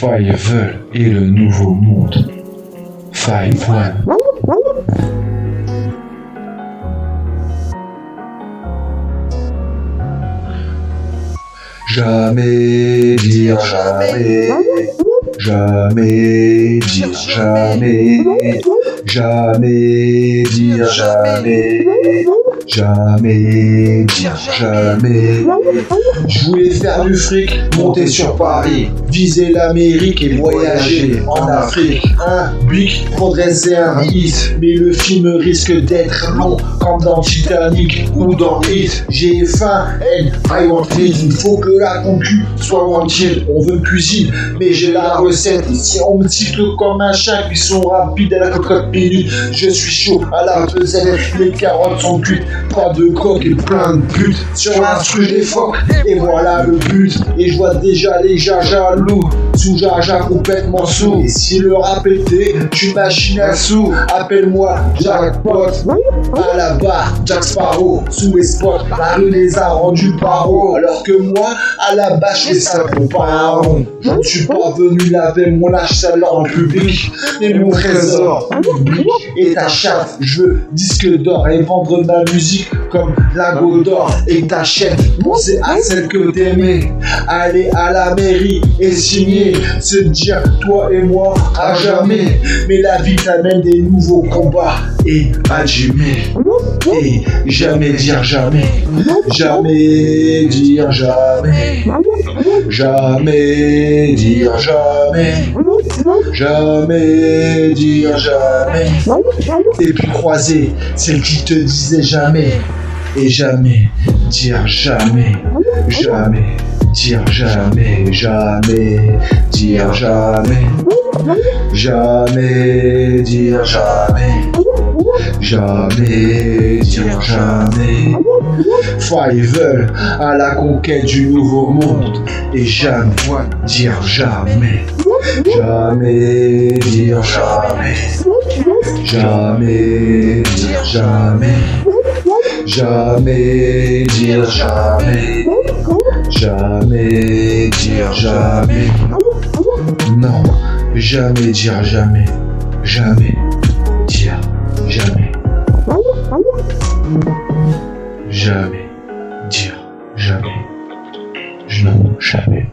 Five et le nouveau monde. 5-1. Jamais dire jamais, jamais dire jamais, jamais dire jamais, jamais dire jamais. Je voulais faire du fric, monter sur Paris, viser l'Amérique et voyager en Afrique. Un bic pour dresser un hit, mais le film risque d'être long comme dans Titanic ou dans Hit. J'ai faim and I want it, il faut que la concu soit wanted. On veut cuisine, mais j'ai la recette. Si on me cycle comme un chien, cuisson rapide à la cocotte minute. Je suis chaud à la pesette, les carottes sont cuites, pas de coque et plein de putes. Sur l'instru des phoques, et voilà le but. Et je vois déjà les jaja loups, sous jaja complètement sous. Et si le rap était une machine à sous, appelle-moi Jackpot. À la barre, Jack Sparrow, sous les spots, la rue les a rendus paro. Alors que moi, à la base, je fais ça pour pas un rond. Je ne suis pas venu laver mon lâche sale en public, mais mon trésor public est ta chatte. Je veux disque d'or et vendre ma musique comme lingot d'or. Et t'achètes, penser à celle que t'aimais. Aller à la mairie et signer, se dire toi et moi à jamais. Mais la vie t'amène des nouveaux combats et à jamais. Et jamais dire jamais, jamais dire jamais, jamais dire jamais, jamais dire jamais. Et puis croiser celle qui te disait jamais, et jamais dire jamais, jamais dire jamais, jamais dire jamais, jamais dire jamais. Jamais dire jamais. Five à la conquête du nouveau monde. Et jamais dire jamais. Jamais dire jamais. Jamais dire jamais. Jamais dire jamais. Jamais dire jamais. Non, jamais dire jamais. Jamais dire jamais. Jamais dire jamais. Je n'en jamais.